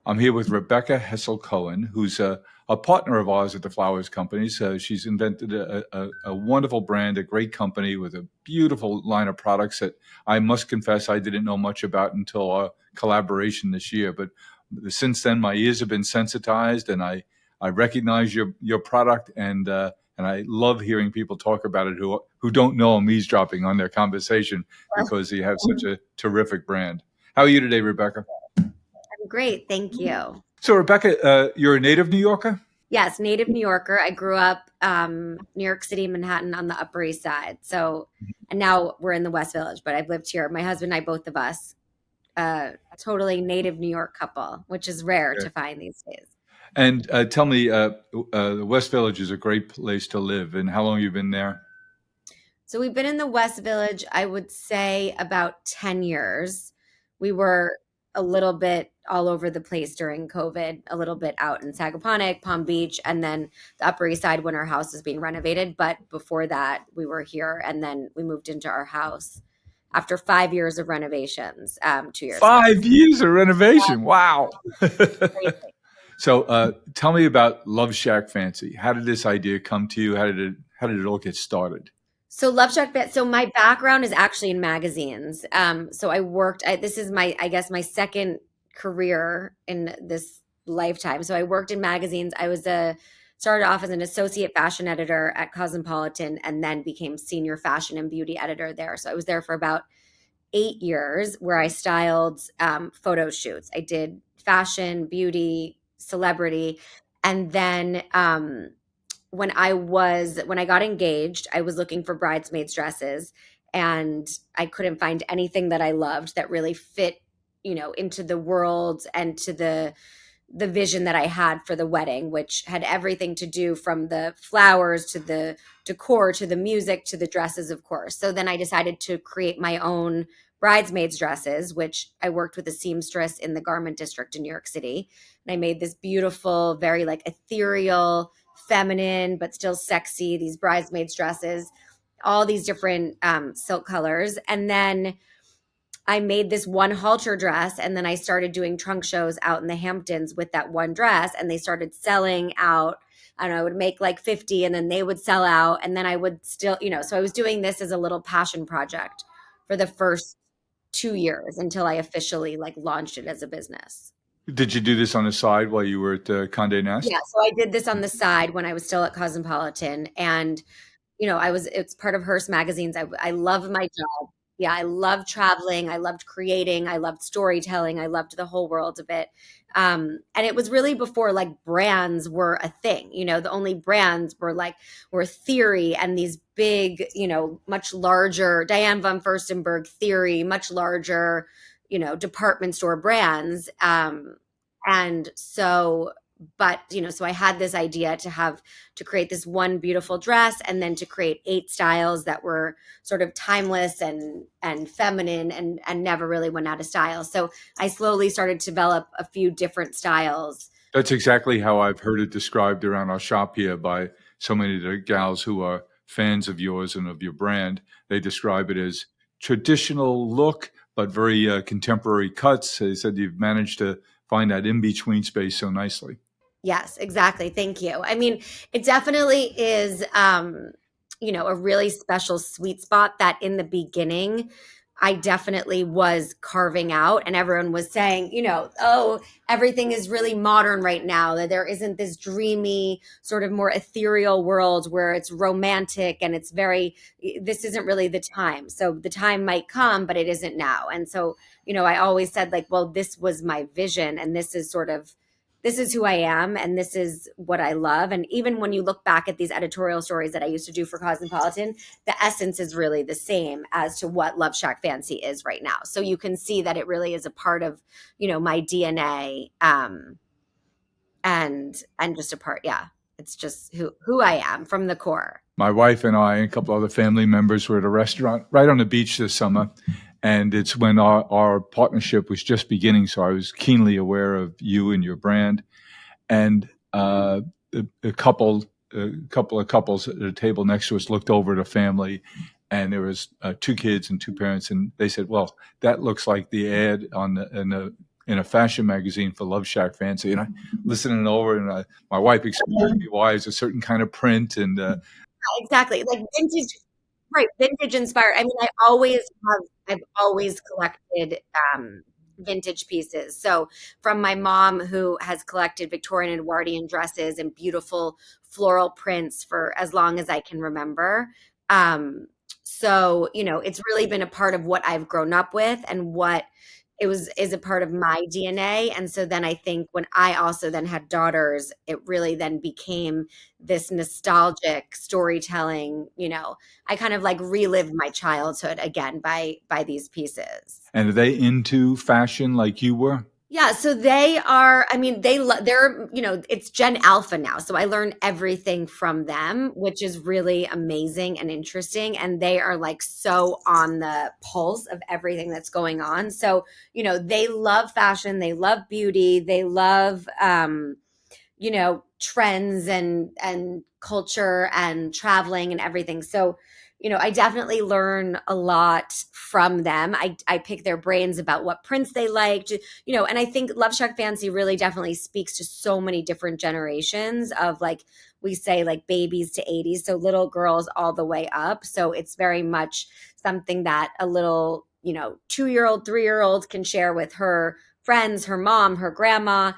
I'm here with Rebecca Hessel Cohen, who's a partner of ours at the Flowers Company. So she's invented a wonderful brand, a great company with a beautiful line of products that I must confess I didn't know much about until our collaboration this year. But since then, my ears have been sensitized, and I recognize your product, and I love hearing people talk about it who don't know I'm eavesdropping on their conversation because you have such a terrific brand. How are you today, Rebecca? I'm great, thank you. So, Rebecca, you're a native New Yorker? Yes, native New Yorker. I grew up New York City, Manhattan on the Upper East Side. So, and now we're in the West Village, but I've lived here. My husband and I, both of us, totally native New York couple, which is rare to find these days. And tell me, the West Village is a great place to live. And how long have you been there? So we've been in the West Village, I would say about 10 years. We were a little bit all over the place during COVID, a little bit out in Sagaponack, Palm Beach, and then the Upper East Side when our house was being renovated. But before that, we were here, and then we moved into our house after 5 years of renovations 2 years ago. 5 years of renovation. Wow. So tell me about LoveShackFancy. How did this idea come to you? How did it all get started? So so my background is actually in magazines. So I worked, this is I guess my second career in this lifetime. So I worked in magazines. Started off as an associate fashion editor at Cosmopolitan and then became senior fashion and beauty editor there. So I was there for about 8 years where I styled photo shoots. I did fashion, beauty, celebrity. And then when I got engaged, I was looking for bridesmaids dresses and I couldn't find anything that I loved that really fit, into the world and to the vision that I had for the wedding, which had everything to do from the flowers to the decor to the music to the dresses, of course. So then I decided to create my own bridesmaids dresses, which I worked with a seamstress in the garment district in New York City. And I made this beautiful, very ethereal, feminine, but still sexy, these bridesmaids dresses, all these different silk colors. And then I made this one halter dress, and then I started doing trunk shows out in the Hamptons with that one dress, and they started selling out. I don't know, I would make 50 and then they would sell out, and then I would still, so I was doing this as a little passion project for the first 2 years until I officially launched it as a business. Did you do this on the side while you were at Condé Nast? Yeah, so I did this on the side when I was still at Cosmopolitan, and it's part of Hearst magazines. I love my job. Yeah, I loved traveling. I loved creating. I loved storytelling. I loved the whole world of it. And it was really before brands were a thing. The only brands were Theory and these big, much larger Diane von Furstenberg Theory, much larger, department store brands. And so so I had this idea to create this one beautiful dress and then to create 8 styles that were sort of timeless and feminine and never really went out of style. So I slowly started to develop a few different styles. That's exactly how I've heard it described around our shop here by so many of the gals who are fans of yours and of your brand. They describe it as traditional look, but very contemporary cuts. They said you've managed to find that in-between space so nicely. Yes, exactly. Thank you. I mean, it definitely is, a really special sweet spot that in the beginning, I definitely was carving out, and everyone was saying, oh, everything is really modern right now, that there isn't this dreamy sort of more ethereal world where it's romantic and it's this isn't really the time. So the time might come, but it isn't now. And so, I always said well, this was my vision and this is who I am and this is what I love. And even when you look back at these editorial stories that I used to do for Cosmopolitan, the essence is really the same as to what LoveShackFancy is right now. So you can see that it really is a part of, my DNA and just a part. Yeah, it's just who I am from the core. My wife and I and a couple other family members were at a restaurant right on the beach this summer. And it's when our partnership was just beginning, so I was keenly aware of you and your brand. And a couple of couples at the table next to us looked over at a family, and there was 2 kids and 2 parents, and they said, "Well, that looks like the ad in the in a fashion magazine for LoveShackFancy, and I listening over, and my wife explained to me why it's a certain kind of print, and Exactly, like vintage, right, vintage inspired. I mean, I've always collected, vintage pieces. So from my mom who has collected Victorian and Edwardian dresses and beautiful floral prints for as long as I can remember. Um, so, it's really been a part of what I've grown up with and what it was is a part of my DNA. And so then I think when I also then had daughters, it really then became this nostalgic storytelling, I kind of like relived my childhood again by these pieces. are they into fashion like you were? Yeah, so they are, I mean, they're, it's Gen Alpha now. So I learned everything from them, which is really amazing and interesting. And they are like so on the pulse of everything that's going on. So, they love fashion, they love beauty, they love trends and culture and traveling and everything. So, I definitely learn a lot from them. I pick their brains about what prints they liked, and I think Love Shack Fancy really definitely speaks to so many different generations of, like, we say, like, babies to 80s, so little girls all the way up. So it's very much something that a little, 2-year-old, 3-year-old can share with her friends, her mom, her grandma.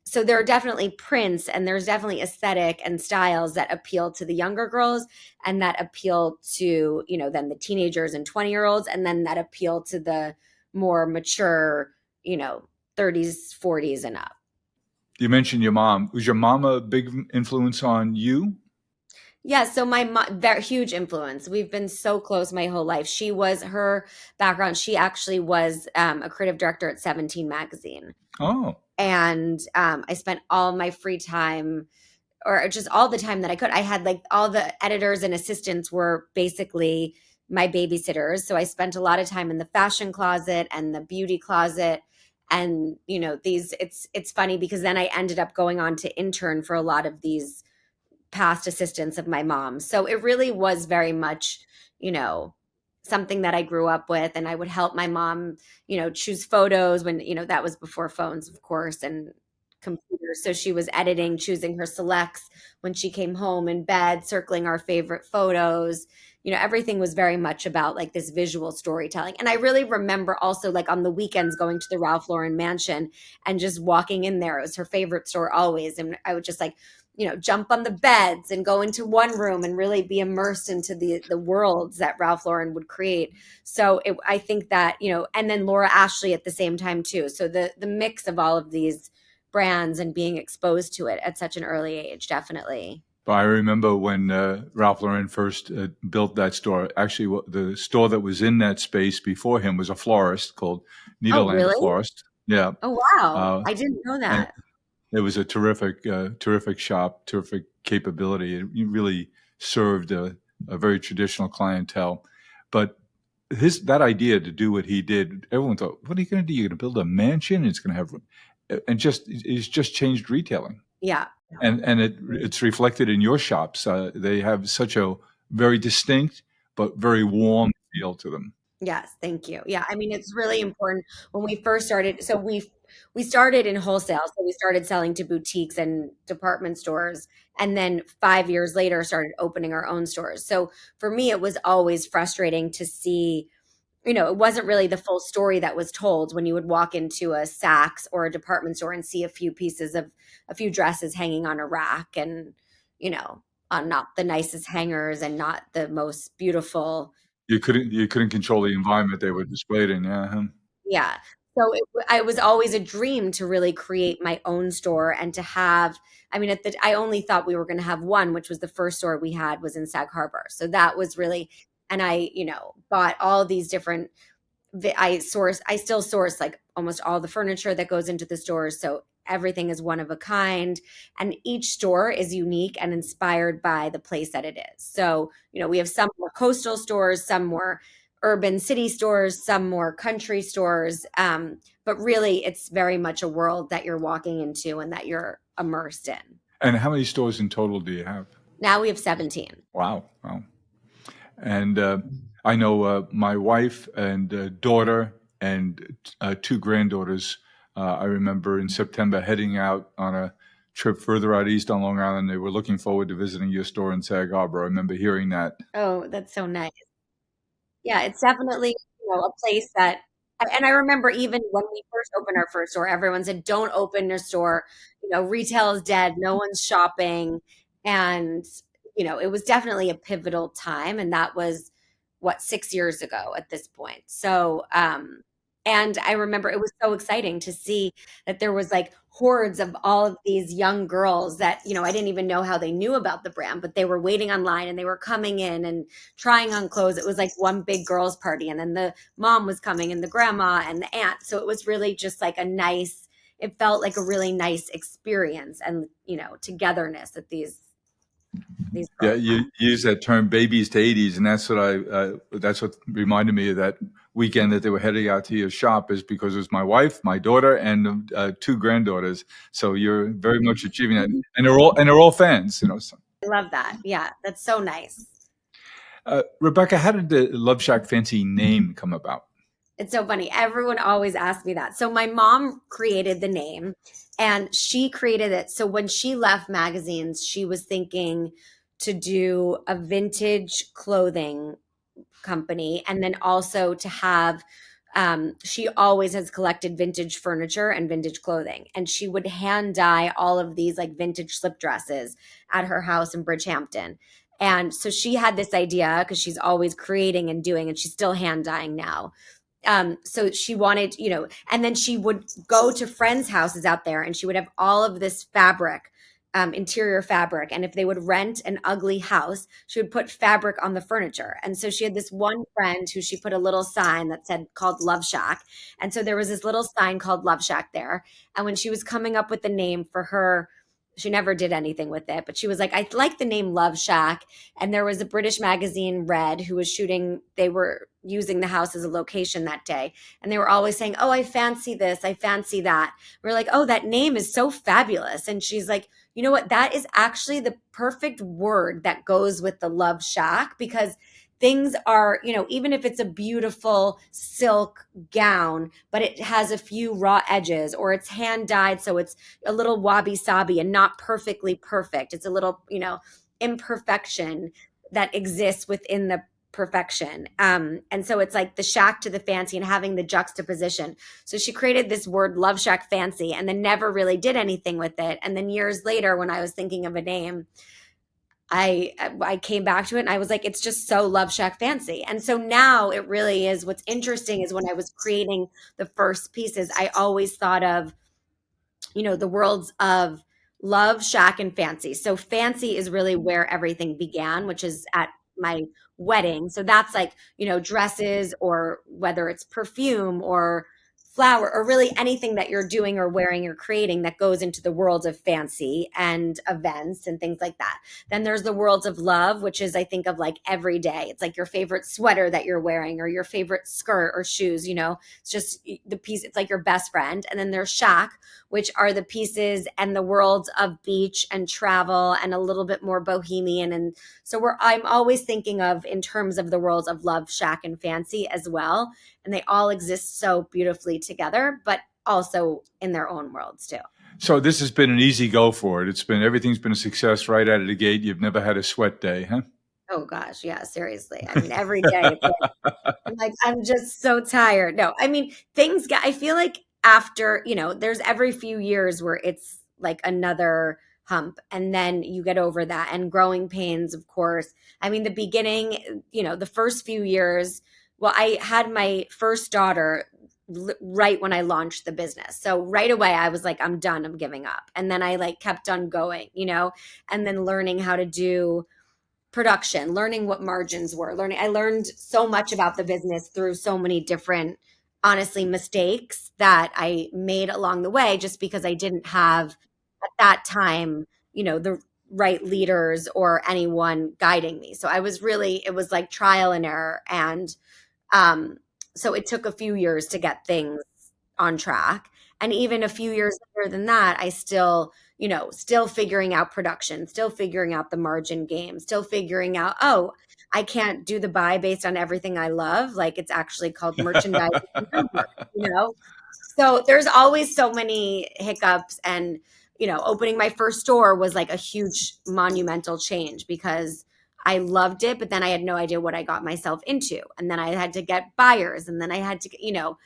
So there are definitely prints and there's definitely aesthetic and styles that appeal to the younger girls and that appeal to, then the teenagers and 20-year-olds, and then that appeal to the more mature, 30s, 40s and up. You mentioned your mom. Was your mom a big influence on you? Yeah, so my mom, very huge influence. We've been so close my whole life. She was her background. She actually was a creative director at 17 magazine. Oh, And I spent all my free time, or just all the time that I could. I had, like, all the editors and assistants were basically my babysitters. So I spent a lot of time in the fashion closet and the beauty closet. And, it's funny because then I ended up going on to intern for a lot of these past assistants of my mom. So it really was very much, you know, something that I grew up with. And I would help my mom, choose photos when, that was before phones, of course, and computers. So she was editing, choosing her selects when she came home in bed, circling our favorite photos. Everything was very much about, like, this visual storytelling. And I really remember also, like, on the weekends going to the Ralph Lauren mansion and just walking in there. It was her favorite store always. And I would just, like, jump on the beds and go into one room and really be immersed into the worlds that Ralph Lauren would create. So I think that, and then Laura Ashley at the same time too. So the mix of all of these brands and being exposed to it at such an early age, definitely. but I remember when Ralph Lauren first built that store. Actually, the store that was in that space before him was a florist called Oh, Needleland really? Florist. Yeah, Oh, wow. uh, I didn't know and that. it was a terrific shop, terrific capability. It really served a very traditional clientele. But that idea to do what he did, everyone thought, "What are you going to do? You're going to build a mansion? It's going to have," and it's just changed retailing, Yeah. and it's reflected in your shops. They have such a very distinct but very warm feel to them. Yes, thank you. Yeah, I mean, it's really important. When we first started, so we started in wholesale, so we started selling to boutiques and department stores, and then 5 years later started opening our own stores. So for me, it was always frustrating to see, it wasn't really the full story that was told when you would walk into a Saks or a department store and see a few dresses hanging on a rack and, on not the nicest hangers and not the most beautiful. You couldn't control the environment they were displayed in. Yeah. Huh. Yeah. So I was always a dream to really create my own store and to have, I mean, I only thought we were going to have one, which was the first store we had was in Sag Harbor. So that was really, and I, bought all these different, I still source, like, almost all the furniture that goes into the stores. So everything is one of a kind. And each store is unique and inspired by the place that it is. So, we have some more coastal stores, some more urban city stores, some more country stores. But really, it's very much a world that you're walking into and that you're immersed in. And how many stores in total do you have? Now we have 17. Wow. Wow. And I know my wife and daughter and two granddaughters. I remember in September heading out on a trip further out east on Long Island. They were looking forward to visiting your store in Sag Harbor. I remember hearing that. Oh, that's so nice. Yeah, it's definitely, a place that, and I remember even when we first opened our first store, everyone said, don't open your store. Retail is dead. No one's shopping. And, it was definitely a pivotal time. And that was what, 6 years ago at this point. So, and I remember it was so exciting to see that there was like hordes of all of these young girls that, I didn't even know how they knew about the brand, but they were waiting online and they were coming in and trying on clothes. It was like one big girls' party, and then the mom was coming and the grandma and the aunt. So it was really just like it felt like a really nice experience and, togetherness that these Yeah, girls you use that term "babies to 80s," and that's what reminded me of that weekend that they were heading out to your shop, is because it was my wife, my daughter, and two granddaughters. So you're very much achieving that, had. and they're all fans. So. I love that. Yeah, that's so nice. Rebecca, how did the Love Shack Fancy name come about? It's so funny. Everyone always asks me that. So my mom created the name and she created it. So when she left magazines, she was thinking to do a vintage clothing company and then also to have she always has collected vintage furniture and vintage clothing, and she would hand dye all of these like vintage slip dresses at her house in Bridgehampton. And so she had this idea because she's always creating and doing, and she's still hand dyeing now. So she wanted, and then she would go to friends' houses out there and she would have all of this fabric, interior fabric. And if they would rent an ugly house, she would put fabric on the furniture. And so she had this one friend who she put a little sign that said called Love Shack. And so there was this little sign called Love Shack there. And when she was coming up with the name for her, she never did anything with it, but she was like, I like the name Love Shack. And there was a British magazine, Red, who was shooting, they were using the house as a location that day. And they were always saying, oh, I fancy this, I fancy that. We're like, oh, that name is so fabulous. And she's like, you know what? That is actually the perfect word that goes with the Love Shack, because things are, even if it's a beautiful silk gown, but it has a few raw edges or it's hand dyed. So it's a little wabi sabi and not perfectly perfect. It's a little, imperfection that exists within the perfection. And so it's like the shack to the fancy and having the juxtaposition. So she created this word Love Shack Fancy and then never really did anything with it. And then years later, when I was thinking of a name, I came back to it and I was like, it's just so Love Shack Fancy. And so now it really is. What's interesting is when I was creating the first pieces, I always thought of, the worlds of love, shack, and fancy. So fancy is really where everything began, which is at my wedding. So that's like, dresses or whether it's perfume or flower or really anything that you're doing or wearing or creating that goes into the world of fancy and events and things like that. Then there's the worlds of love, which is I think of like every day. It's like your favorite sweater that you're wearing or your favorite skirt or shoes, it's just the piece, it's like your best friend. And then there's shack, which are the pieces and the worlds of beach and travel and a little bit more bohemian. And so I'm always thinking of in terms of the worlds of love, shack, and fancy as well. And they all exist so beautifully together, but also in their own worlds too. So this has been an easy go for it. Everything's been a success right out of the gate. You've never had a sweat day, huh? Oh gosh, yeah, seriously. I mean, every day it's I'm just so tired. No, I mean, I feel like after, there's every few years where it's like another hump and then you get over that, and growing pains, of course. I mean, the beginning, the first few years, well, I had my first daughter right when I launched the business. So right away I was like, I'm done, I'm giving up. And then I like kept on going, and then learning how to do production, learning what margins were, I learned so much about the business through so many different, honestly, mistakes that I made along the way, just because I didn't have at that time, the right leaders or anyone guiding me. So it was like trial and error. And so it took a few years to get things on track. And even a few years later than that, I still, still figuring out production, still figuring out the margin game, still figuring out, oh, I can't do the buy based on everything I love. Like it's actually called merchandising and number, you know? So there's always so many hiccups. And, opening my first store was like a huge monumental change because I loved it, but then I had no idea what I got myself into. And then I had to get buyers, and then I had to,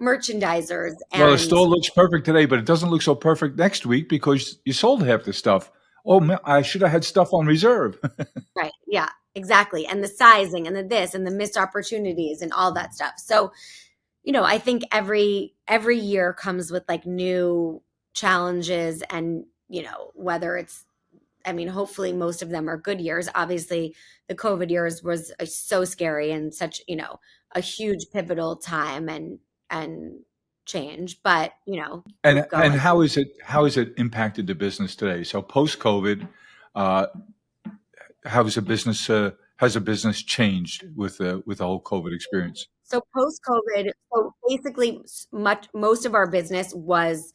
merchandisers. Well, the And store looks perfect today, but it doesn't look so perfect next week because you sold half the stuff. Oh, man, I should have had stuff on reserve. right, yeah, exactly. And the sizing and the this and the missed opportunities and all that stuff. So, I think every year comes with like new challenges, and whether it's, I mean, hopefully most of them are good years. Obviously, the COVID years was so scary and such, a huge pivotal time and change. But And keep and going. how is it impacted the business today? So post COVID, uh, how is the business has the business changed with the whole COVID experience? So post COVID, so basically, most of our business was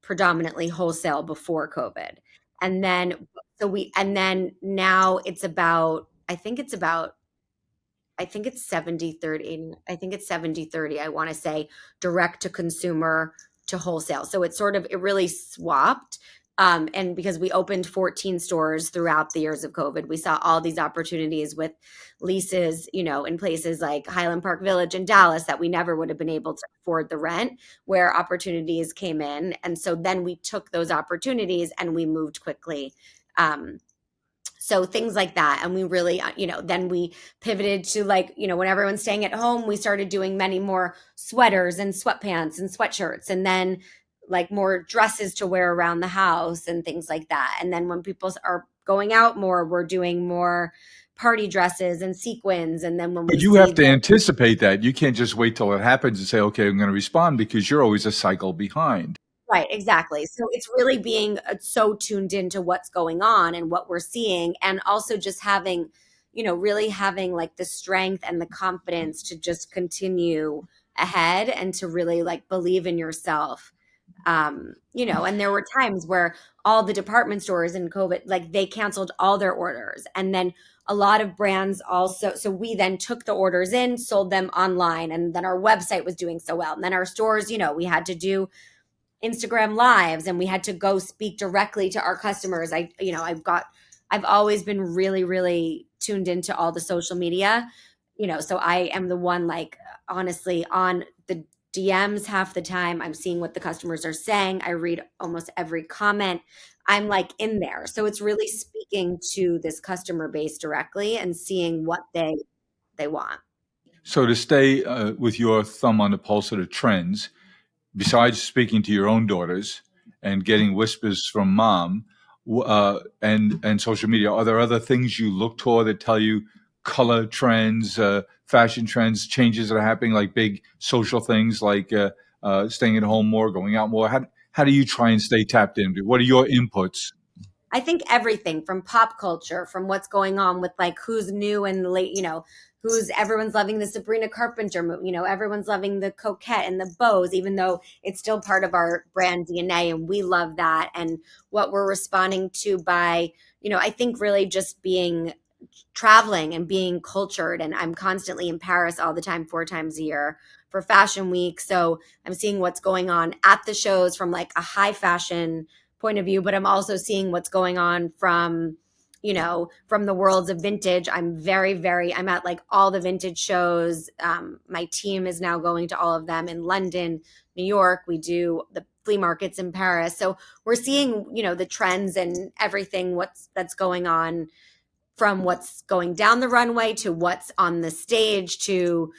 predominantly wholesale before COVID, and then and then now it's about, I think it's 70/30. I think it's 70/30. I want to say direct to consumer to wholesale. So it really swapped. And because we opened 14 stores throughout the years of COVID, we saw all these opportunities with leases, in places like Highland Park Village in Dallas that we never would have been able to afford the rent, where opportunities came in. And so then we took those opportunities and we moved quickly. So things like that. And we really, then we pivoted to, like, when everyone's staying at home, we started doing many more sweaters and sweatpants and sweatshirts, and then like more dresses to wear around the house and things like that. And then when people are going out more, we're doing more party dresses and sequins. And then when we But you see have to that, anticipate that. You can't just wait till it happens and say, "Okay, I'm going to respond," because you're always a cycle behind. right, exactly. So it's really being so tuned into what's going on and what we're seeing, and also just having, really having like the strength and the confidence to just continue ahead and to really like believe in yourself. And there were times where all the department stores in COVID, like they canceled all their orders. And then a lot of brands also, so we then took the orders in, sold them online, and then our website was doing so well. And then our stores, we had to do Instagram lives, and we had to go speak directly to our customers. I've always been really, really tuned into all the social media, so I am the one, like, honestly, on the DMs half the time. I'm seeing what the customers are saying. I read almost every comment. I'm like in there. So it's really speaking to this customer base directly and seeing what they want. So to stay with your thumb on the pulse of the trends, besides speaking to your own daughters and getting whispers from mom, and social media, are there other things you look toward that tell you color trends, fashion trends, changes that are happening, like big social things like staying at home more, going out more? How do you try and stay tapped into? What are your inputs? I think everything from pop culture, from what's going on with like who's new and late, who's everyone's loving the Sabrina Carpenter movie, everyone's loving the coquette and the bows, even though it's still part of our brand DNA and we love that. And what we're responding to by, I think really just being traveling and being cultured. And I'm constantly in Paris all the time, 4 times a year for Fashion Week. So I'm seeing what's going on at the shows from like a high fashion point of view, but I'm also seeing what's going on from, from the worlds of vintage. I'm at like all the vintage shows. My team is now going to all of them in London, New York. We do the flea markets in Paris. So we're seeing, the trends and everything that's going on, from what's going down the runway to what's on the stage to,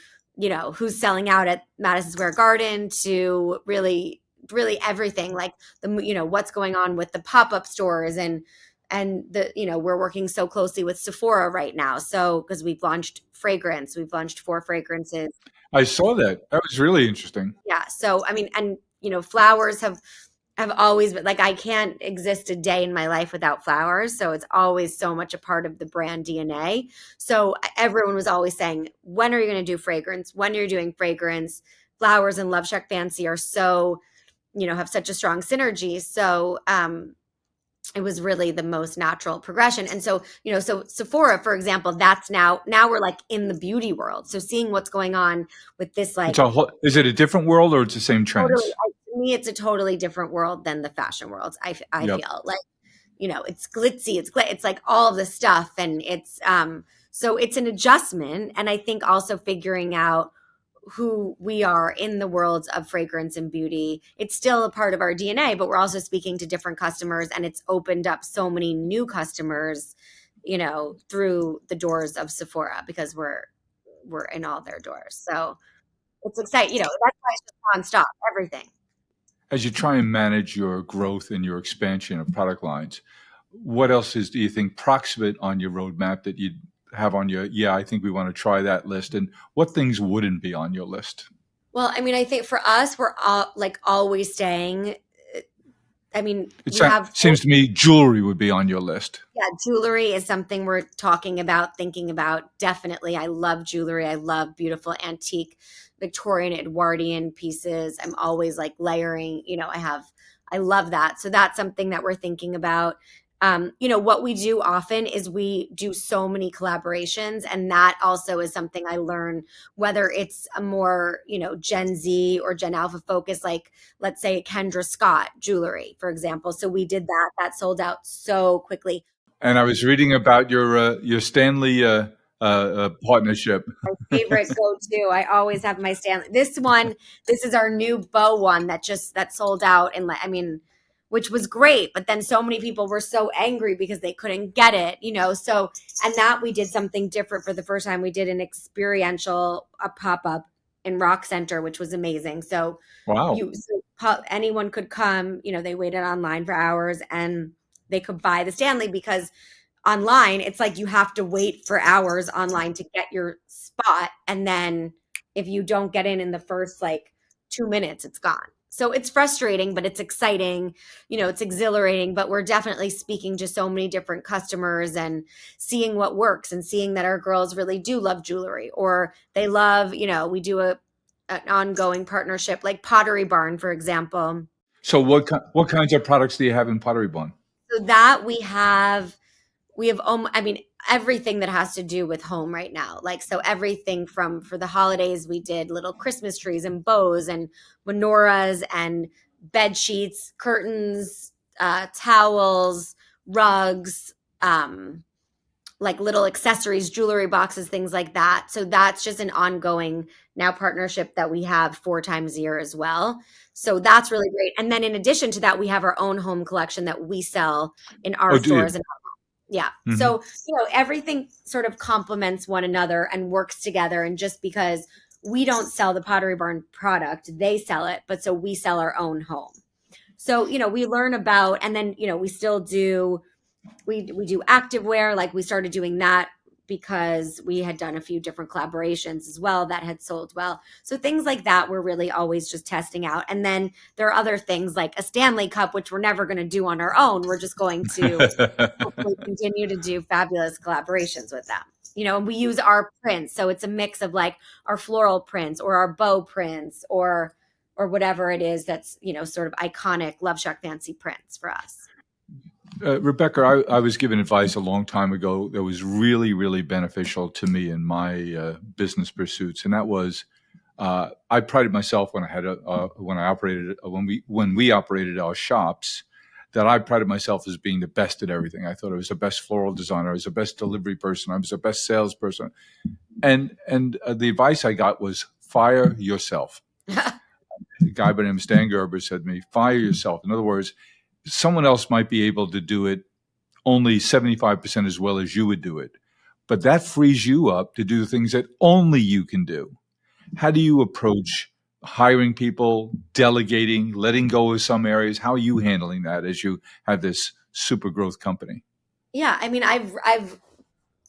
who's selling out at Madison Square Garden, to really everything, like what's going on with the pop-up stores, and we're working so closely with Sephora right now. So because we've launched 4 fragrances. I saw that. That was really interesting. Yeah. So I mean, and flowers have always been like, I can't exist a day in my life without flowers. So it's always so much a part of the brand DNA. So everyone was always saying, when are you going to do fragrance? When you're doing fragrance? Flowers and Love Shack Fancy are so, have such a strong synergy. So it was really the most natural progression. And so, so Sephora, for example, that's now we're like in the beauty world. So seeing what's going on with this, It's like, a whole, is it a different world or it's the same totally, trends? to me, it's a totally different world than the fashion world. I Yep. feel like, it's glitzy, it's like all of the stuff. And so it's an adjustment. And I think also figuring out who we are in the worlds of fragrance and beauty. It's still a part of our DNA, but we're also speaking to different customers, and it's opened up so many new customers, through the doors of Sephora, because we're in all their doors. So it's exciting. That's why it's just nonstop, everything. As you try and manage your growth and your expansion of product lines, what else do you think proximate on your roadmap that you'd have on your, yeah, I think we want to try that list? And what things wouldn't be on your list? Well, I mean, I think for us, we're all like always staying. I mean, It we have seems to me jewelry would be on your list. Yeah, jewelry is something we're talking about, thinking about. Definitely. I love jewelry. I love beautiful antique Victorian Edwardian pieces. I'm always like layering, I love that. So that's something that we're thinking about. What we do often is we do so many collaborations, and that also is something I learn, whether it's a more, Gen Z or Gen Alpha focus, like let's say Kendra Scott jewelry, for example. So we did that sold out so quickly. And I was reading about your Stanley partnership. My favorite go-to. I always have my Stanley. This is our new bow one that sold out, and I mean, which was great. But then so many people were so angry because they couldn't get it, So, and that we did something different for the first time. We did an experiential a pop-up in Rock Center, which was amazing. So Wow. anyone could come. They waited online for hours, and they could buy the Stanley, because online it's like you have to wait for hours online to get your spot, and then if you don't get in the first like 2 minutes, it's gone. So it's frustrating, but it's exciting, it's exhilarating. But we're definitely speaking to so many different customers and seeing what works, and seeing that our girls really do love jewelry, or they love, we do an ongoing partnership like Pottery Barn, for example. So what kinds of products do you have in Pottery Barn? So that we have I mean, everything that has to do with home right now. Like, so everything from, for the holidays, we did little Christmas trees and bows and menorahs and bed sheets, curtains, towels, rugs, like little accessories, jewelry boxes, things like that. So that's just an ongoing now partnership that we have 4 times a year as well. So that's really great. And then in addition to that, we have our own home collection that we sell in our Oh, do you? stores. And yeah. Hmm. So, everything sort of complements one another and works together. And just because we don't sell the Pottery Barn product, they sell it, but so we sell our own home. So, we learn about, and then, we still do, we do activewear. Like, we started doing that because we had done a few different collaborations as well that had sold well. So things like that, we're really always just testing out. And then there are other things like a Stanley Cup, which we're never going to do on our own. We're just going to hopefully continue to do fabulous collaborations with them. And we use our prints. So it's a mix of like our floral prints or our bow prints or whatever it is that's, sort of iconic Love Shack Fancy prints for us. Rebecca, I was given advice a long time ago that was really, really beneficial to me in my business pursuits, and that was I prided myself when I had when we operated our shops, that I prided myself as being the best at everything. I thought I was the best floral designer, I was the best delivery person, I was the best salesperson, and the advice I got was fire yourself. A guy by the name of Stan Gerber said to me, fire yourself. In other words, someone else might be able to do it only 75% as well as you would do it. But that frees you up to do the things that only you can do. How do you approach hiring people, delegating, letting go of some areas? How are you handling that as you have this super growth company? Yeah, I mean, I've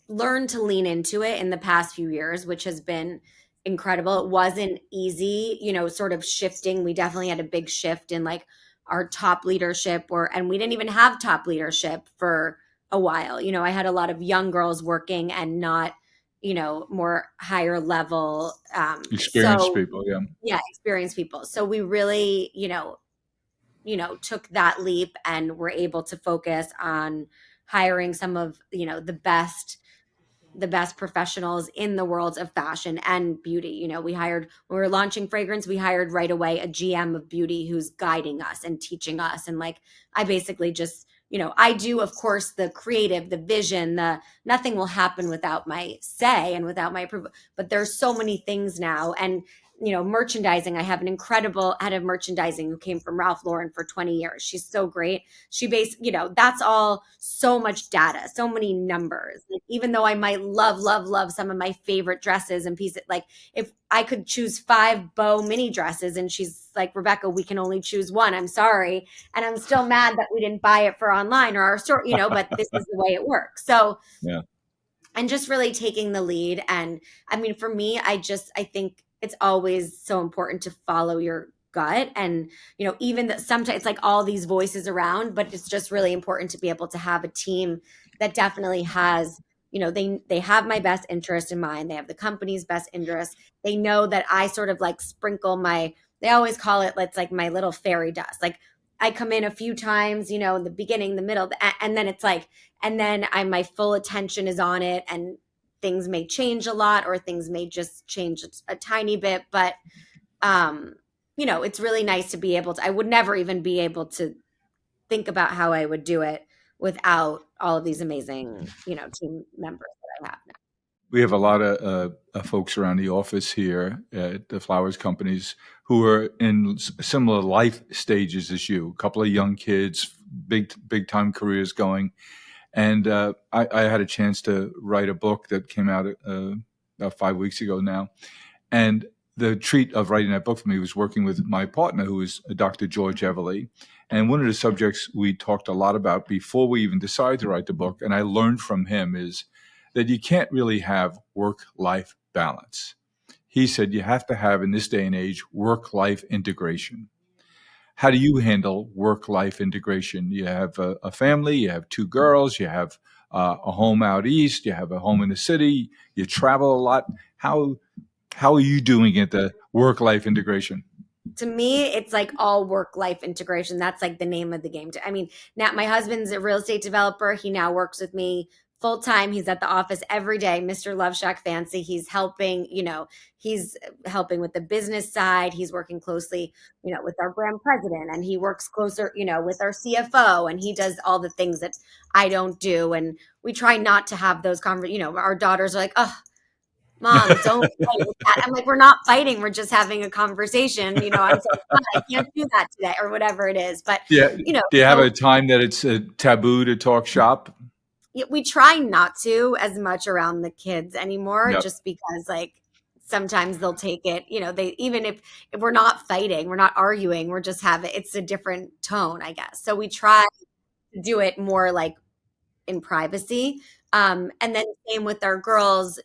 learned to lean into it in the past few years, which has been incredible. It wasn't easy, sort of shifting. We definitely had a big shift in like our top leadership, and we didn't even have top leadership for a while. I had a lot of young girls working and not, more higher level. Experienced So people, yeah. yeah, experienced people. So we really, took that leap and were able to focus on hiring some of, the best professionals in the worlds of fashion and beauty. When we were launching fragrance, we hired right away a GM of beauty who's guiding us and teaching us. And like, I basically just, I do, of course, the creative, the vision, nothing will happen without my say and without my approval. But there's so many things now. And, merchandising, I have an incredible head of merchandising who came from Ralph Lauren for 20 years. She's so great. That's all so much data, so many numbers. Like, even though I might love some of my favorite dresses and pieces, like if I could choose 5 bow mini dresses and she's like, Rebecca, we can only choose one. I'm sorry. And I'm still mad that we didn't buy it for online or our store, but this is the way it works. So, Yeah. and just really taking the lead. And I mean, for me, I think it's always so important to follow your gut. And, even that sometimes it's like all these voices around, but it's just really important to be able to have a team that definitely has, they have my best interest in mind. They have the company's best interest. They know that I sort of like sprinkle they always call it, it's like my little fairy dust. Like I come in a few times, in the beginning, the middle, and then it's like, and then my full attention is on it, and things may change a lot or things may just change a tiny bit, but it's really nice to be able to, I would never even be able to think about how I would do it without all of these amazing, team members that I have now. We have a lot of folks around the office here at the flowers companies who are in similar life stages as you. A couple of young kids, big time careers going, and I had a chance to write a book that came out about 5 weeks ago now. And the treat of writing that book for me was working with my partner, who is Dr. George Everly. And one of the subjects we talked a lot about before we even decided to write the book, and I learned from him, is that you can't really have work-life balance. He said you have to have, in this day and age, work-life integration. How do you handle work-life integration? You have a family, you have 2 girls, you have a home out east, you have a home in the city, you travel a lot. How are you doing at the work-life integration? To me, it's like all work-life integration. That's like the name of the game. I mean, now my husband's a real estate developer. He now works with me full time. He's at the office every day, Mr. LoveShackFancy. He's helping with the business side. He's working closely, with our brand president, and he works closer, with our CFO, and he does all the things that I don't do. And we try not to have those conversations. Our daughters are like, oh, Mom, don't fight with that. I'm like, we're not fighting. We're just having a conversation. I'm so I can't do that today or whatever it is. But, Yeah. Do you have a time that it's taboo to talk shop? we try not to as much around the kids anymore, Yep. just because like sometimes they'll take it, even if we're not fighting, we're not arguing, we're just it's a different tone, I guess. So we try to do it more like in privacy. And then same with our girls,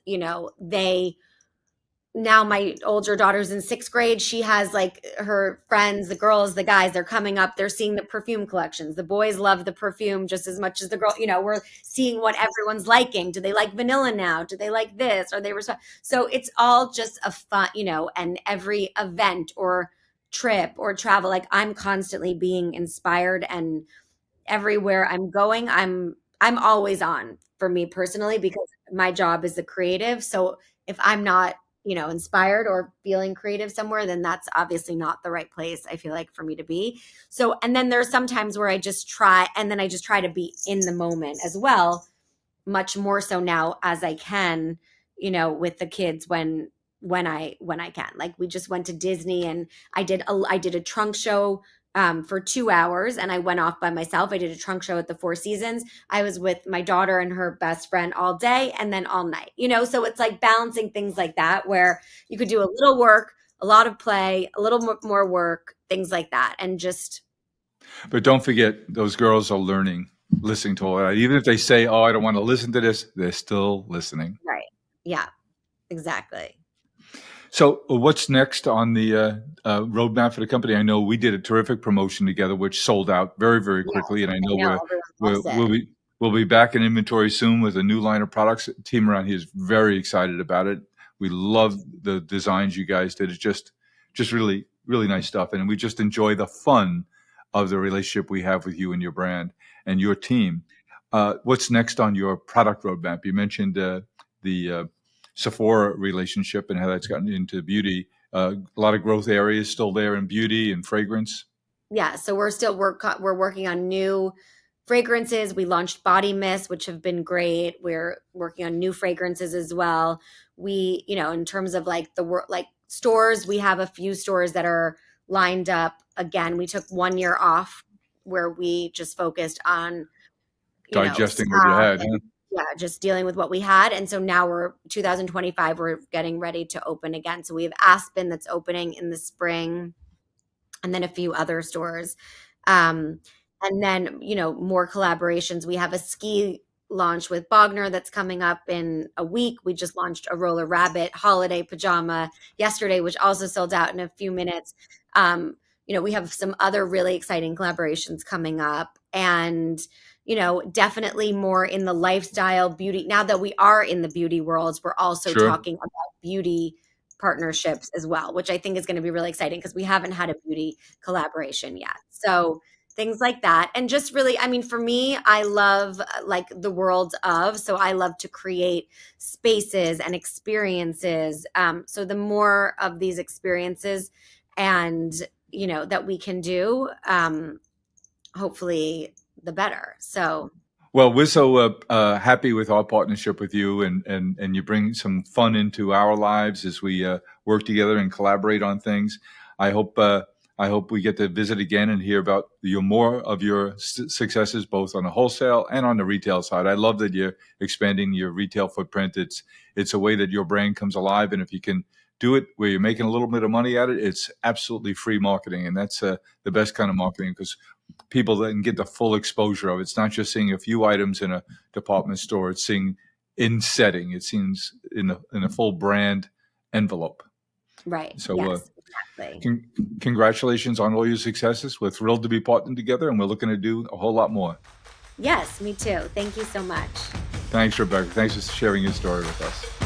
now my older daughter's in 6th grade. She has like her friends, the girls, the guys, they're coming up. They're seeing the perfume collections. The boys love the perfume just as much as the girl. We're seeing what everyone's liking. Do they like vanilla now? Do they like this? Are they so it's all just a fun, and every event or trip or travel, like I'm constantly being inspired, and everywhere I'm going, I'm always on, for me personally, because my job is a creative. So if I'm not, inspired or feeling creative somewhere, then that's obviously not the right place, I feel like, for me to be. So, and then there's some times where I just try to be in the moment as well, much more so now as I can, with the kids when I can. Like we just went to Disney, and I did a trunk show for 2 hours, and I went off by myself. I did a trunk show at the Four Seasons. I was with my daughter and her best friend all day and then all night, so it's like balancing things like that, where you could do a little work, a lot of play, a little more work, things like that. And just, But don't forget, those girls are learning, listening to all that. Even if they say, oh, I don't want to listen to this, they're still listening. right. Yeah, exactly. So what's next on the roadmap for the company? I know we did a terrific promotion together, which sold out very, very quickly. And I know we'll be back in inventory soon with a new line of products. The team around here is very excited about it. We love the designs you guys did. It's just really, really nice stuff. And we just enjoy the fun of the relationship we have with you and your brand and your team. What's next on your product roadmap? You mentioned the Sephora relationship and how that's gotten into beauty. A lot of growth areas still there in beauty and fragrance. Yeah, so we're working on new fragrances. We launched body mists, which have been great. We're working on new fragrances as well. We, in terms of like like stores, we have a few stores that are lined up. Again, we took 1 year off where we just focused on, Digesting what you staff had, huh? and yeah, just dealing with what we had. And so now we're 2025, we're getting ready to open again. So we have Aspen that's opening in the spring and then a few other stores. Um, and then, more collaborations. We have a ski launch with Bogner that's coming up in a week. We just launched a Roller Rabbit holiday pajama yesterday, which also sold out in a few minutes. We have some other really exciting collaborations coming up. And, definitely more in the lifestyle beauty. Now that we are in the beauty worlds, we're also Sure. talking about beauty partnerships as well, which I think is going to be really exciting because we haven't had a beauty collaboration yet. So things like that. And just really, I mean, for me, I love like the world of, so I love to create spaces and experiences. So the more of these experiences and, that we can do, hopefully the better. So Well, we're so happy with our partnership with you, and you bring some fun into our lives as we work together and collaborate on things. I hope I hope we get to visit again and hear about more of your successes, both on the wholesale and on the retail side. I love that you're expanding your retail footprint. It's a way that your brand comes alive, and if you can do it where you're making a little bit of money at it, it's absolutely free marketing, and that's the best kind of marketing because people then get the full exposure of it. It's not just seeing a few items in a department store. It's seeing in setting. It seems in a full brand envelope. right. So Yes, exactly. congratulations on all your successes. We're thrilled to be partnering together, and we're looking to do a whole lot more. Yes, me too. Thank you so much. Thanks, Rebecca. Thanks for sharing your story with us.